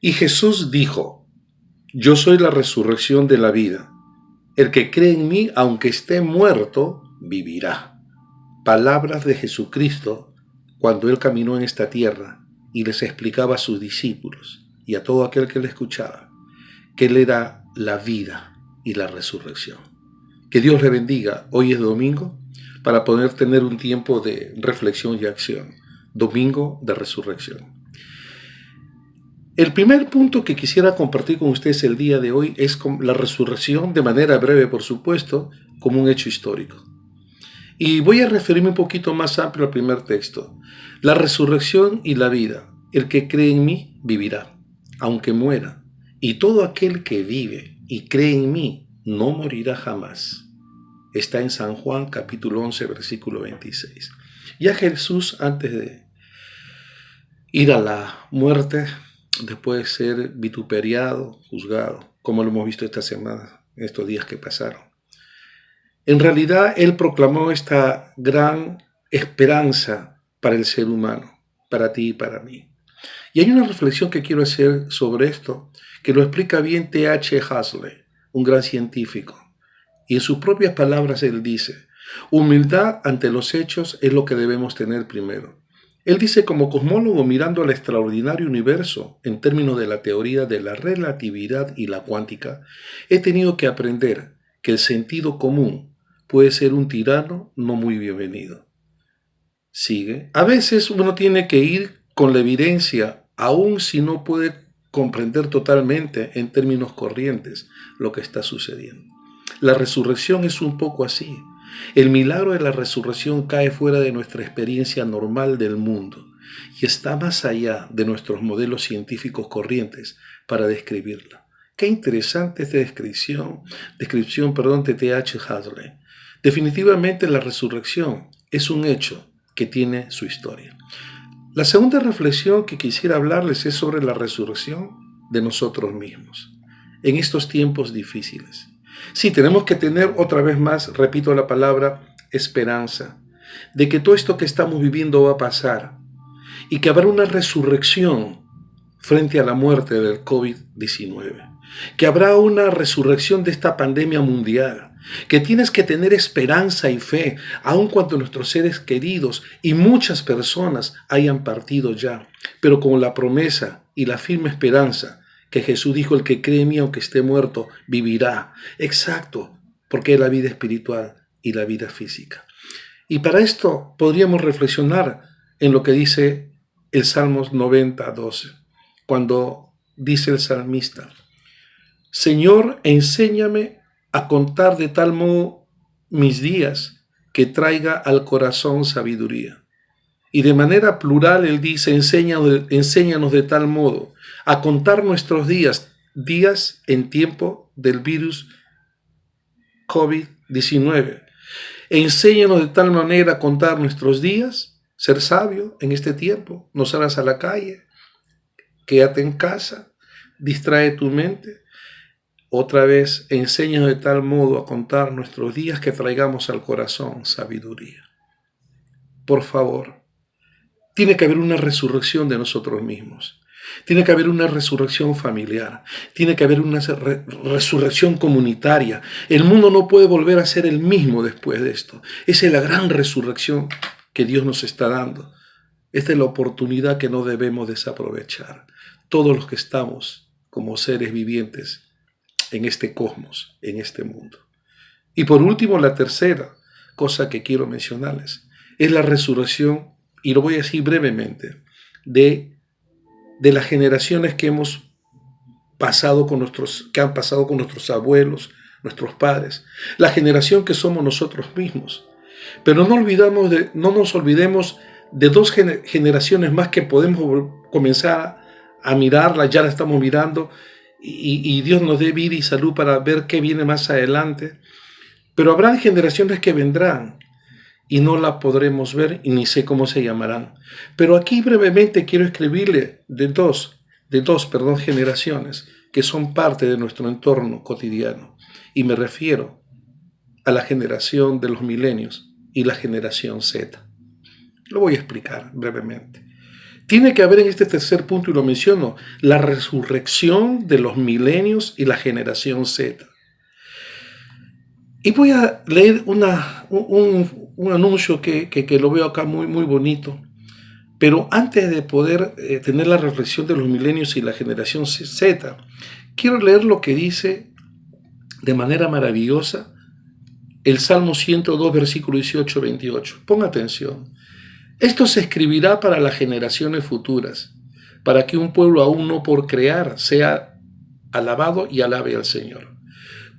Y Jesús dijo: Yo soy la resurrección de la vida. El que cree en mí, aunque esté muerto, vivirá. Palabras de Jesucristo cuando Él caminó en esta tierra y les explicaba a sus discípulos y a todo aquel que le escuchaba que Él era la vida y la resurrección. Que Dios le bendiga. Hoy es domingo para poder tener un tiempo de reflexión y acción. Domingo de resurrección. El primer punto que quisiera compartir con ustedes el día de hoy es la resurrección, de manera breve por supuesto, como un hecho histórico. Y voy a referirme un poquito más amplio al primer texto. La resurrección y la vida. El que cree en mí vivirá, aunque muera. Y todo aquel que vive y cree en mí no morirá jamás. Está en San Juan capítulo 11, versículo 26. Ya Jesús, antes de ir a la muerte, después de ser vituperiado, juzgado, como lo hemos visto esta semana, en estos días que pasaron, en realidad Él proclamó esta gran esperanza para el ser humano, para ti y para mí. Y hay una reflexión que quiero hacer sobre esto, que lo explica bien T.H. Huxley, un gran científico. Y en sus propias palabras Él dice: humildad ante los hechos es lo que debemos tener primero. Él dice: como cosmólogo mirando al extraordinario universo en términos de la teoría de la relatividad y la cuántica, he tenido que aprender que el sentido común puede ser un tirano no muy bienvenido. Sigue. A veces uno tiene que ir con la evidencia, aun si no puede comprender totalmente en términos corrientes lo que está sucediendo. La resurrección es un poco así. El milagro de la resurrección cae fuera de nuestra experiencia normal del mundo y está más allá de nuestros modelos científicos corrientes para describirla. Qué interesante esta descripción de T.H. Huxley. Definitivamente la resurrección es un hecho que tiene su historia. La segunda reflexión que quisiera hablarles es sobre la resurrección de nosotros mismos en estos tiempos difíciles. Sí, tenemos que tener otra vez más, repito la palabra, esperanza, de que todo esto que estamos viviendo va a pasar y que habrá una resurrección frente a la muerte del COVID-19, que habrá una resurrección de esta pandemia mundial, que tienes que tener esperanza y fe, aun cuando nuestros seres queridos y muchas personas hayan partido ya, pero con la promesa y la firme esperanza que Jesús dijo: el que cree en mí, aunque esté muerto, vivirá. Exacto, porque es la vida espiritual y la vida física. Y para esto podríamos reflexionar en lo que dice el Salmos 90:12, cuando dice el salmista: Señor, enséñame a contar de tal modo mis días que traiga al corazón sabiduría. Y de manera plural él dice: enséñanos de tal modo a contar nuestros días en tiempo del virus COVID-19. Enséñanos de tal manera a contar nuestros días, ser sabio en este tiempo. No salgas a la calle, quédate en casa, distrae tu mente. Otra vez, enséñanos de tal modo a contar nuestros días que traigamos al corazón sabiduría. Por favor, tiene que haber una resurrección de nosotros mismos. Tiene que haber una resurrección familiar. Tiene que haber una resurrección comunitaria. El mundo no puede volver a ser el mismo después de esto. Esa es la gran resurrección que Dios nos está dando. Esta es la oportunidad que no debemos desaprovechar. Todos los que estamos como seres vivientes en este cosmos, en este mundo. Y por último, la tercera cosa que quiero mencionarles es la resurrección, y lo voy a decir brevemente, de las generaciones que han pasado con nuestros abuelos, nuestros padres, la generación que somos nosotros mismos. Pero no nos olvidemos de dos generaciones más que podemos comenzar a mirarla, ya la estamos mirando, y Dios nos dé vida y salud para ver qué viene más adelante. Pero habrán generaciones que vendrán y no la podremos ver y ni sé cómo se llamarán. Pero aquí brevemente quiero escribirle de dos generaciones que son parte de nuestro entorno cotidiano. Y me refiero a la generación de los milenios y la generación Z. Lo voy a explicar brevemente. Tiene que haber en este tercer punto, y lo menciono, la resurrección de los milenios y la generación Z. Y voy a leer un anuncio que lo veo acá muy, muy bonito. Pero antes de poder tener la reflexión de los milenios y la generación Z, quiero leer lo que dice de manera maravillosa el Salmo 102, versículo 18-28. Ponga atención. Esto se escribirá para las generaciones futuras, para que un pueblo aún no por crear sea alabado y alabe al Señor.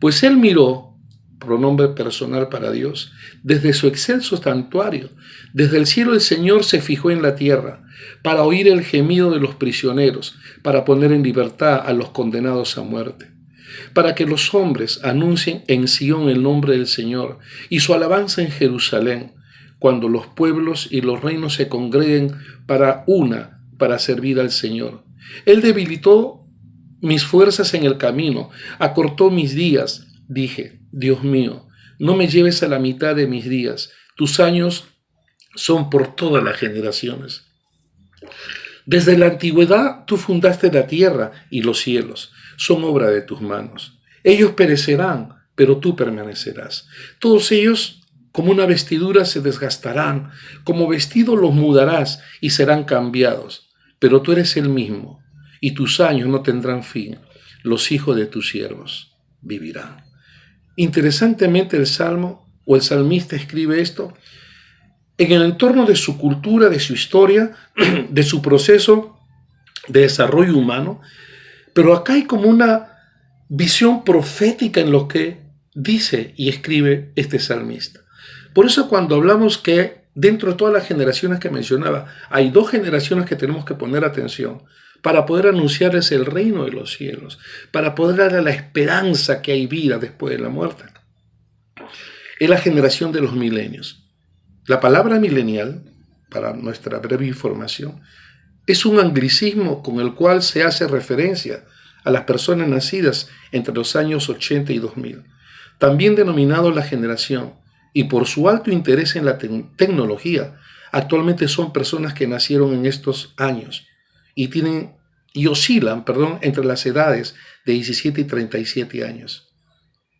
Pues Él miró, pronombre personal para Dios, desde su excelso santuario, desde el cielo el Señor se fijó en la tierra, para oír el gemido de los prisioneros, para poner en libertad a los condenados a muerte, para que los hombres anuncien en Sión el nombre del Señor y su alabanza en Jerusalén, cuando los pueblos y los reinos se congreguen para servir al Señor. Él debilitó mis fuerzas en el camino, acortó mis días. Dije, Dios mío, no me lleves a la mitad de mis días. Tus años son por todas las generaciones. Desde la antigüedad tú fundaste la tierra y los cielos. Son obra de tus manos. Ellos perecerán, pero tú permanecerás. Todos ellos como una vestidura se desgastarán, como vestido los mudarás y serán cambiados. Pero tú eres el mismo, y tus años no tendrán fin. Los hijos de tus siervos vivirán. Interesantemente el salmo o el salmista escribe esto en el entorno de su cultura, de su historia, de su proceso de desarrollo humano, pero acá hay como una visión profética en lo que dice y escribe este salmista. Por eso cuando hablamos que dentro de todas las generaciones que mencionaba, hay dos generaciones que tenemos que poner atención para poder anunciarles el reino de los cielos, para poder darle la esperanza que hay vida después de la muerte. Es la generación de los milenios. La palabra milenial, para nuestra breve información, es un anglicismo con el cual se hace referencia a las personas nacidas entre los años 80 y 2000, también denominado la generación, y por su alto interés en la tecnología, actualmente son personas que nacieron en estos años y oscilan entre las edades de 17 y 37 años.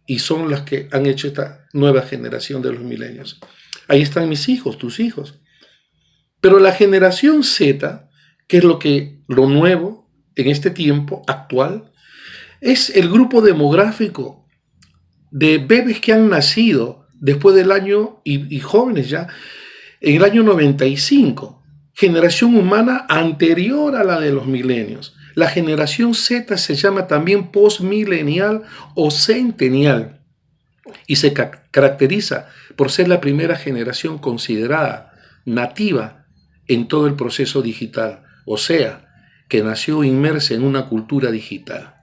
Y son las que han hecho esta nueva generación de los milenios. Ahí están mis hijos, tus hijos. Pero la generación Z, que es lo nuevo en este tiempo actual, es el grupo demográfico de bebés que han nacido después del año, y jóvenes ya, en el año 95, generación humana anterior a la de los milenios. La generación Z se llama también postmilenial o centenial y se caracteriza por ser la primera generación considerada nativa en todo el proceso digital, o sea, que nació inmersa en una cultura digital.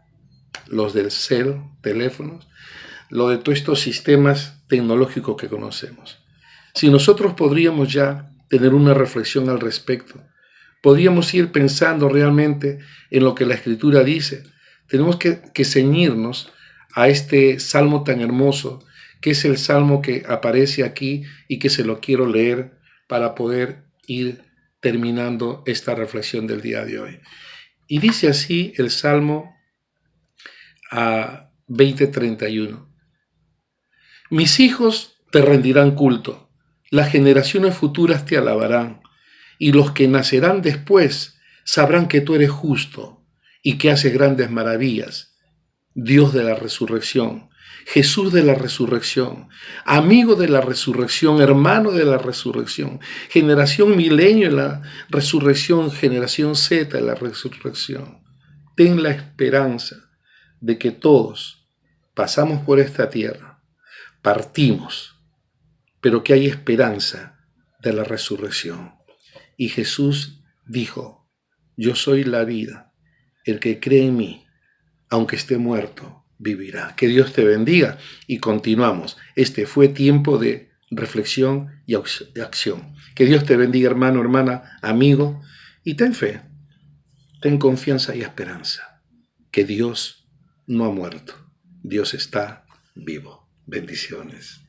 Los del cel, teléfonos, lo de todos estos sistemas tecnológicos que conocemos. Si nosotros podríamos ya tener una reflexión al respecto, podríamos ir pensando realmente en lo que la Escritura dice. Tenemos que ceñirnos a este salmo tan hermoso, que es el salmo que aparece aquí y que se lo quiero leer para poder ir terminando esta reflexión del día de hoy. Y dice así el salmo 20:31. Mis hijos te rendirán culto, las generaciones futuras te alabarán, y los que nacerán después sabrán que tú eres justo y que haces grandes maravillas. Dios de la resurrección, Jesús de la resurrección, amigo de la resurrección, hermano de la resurrección, generación milenio de la resurrección, generación Z de la resurrección. Ten la esperanza de que todos pasamos por esta tierra, partimos, pero que hay esperanza de la resurrección. Y Jesús dijo, yo soy la vida, el que cree en mí, aunque esté muerto, vivirá. Que Dios te bendiga y continuamos. Este fue tiempo de reflexión y acción. Que Dios te bendiga, hermano, hermana, amigo, y ten fe, ten confianza y esperanza, que Dios no ha muerto, Dios está vivo. Bendiciones.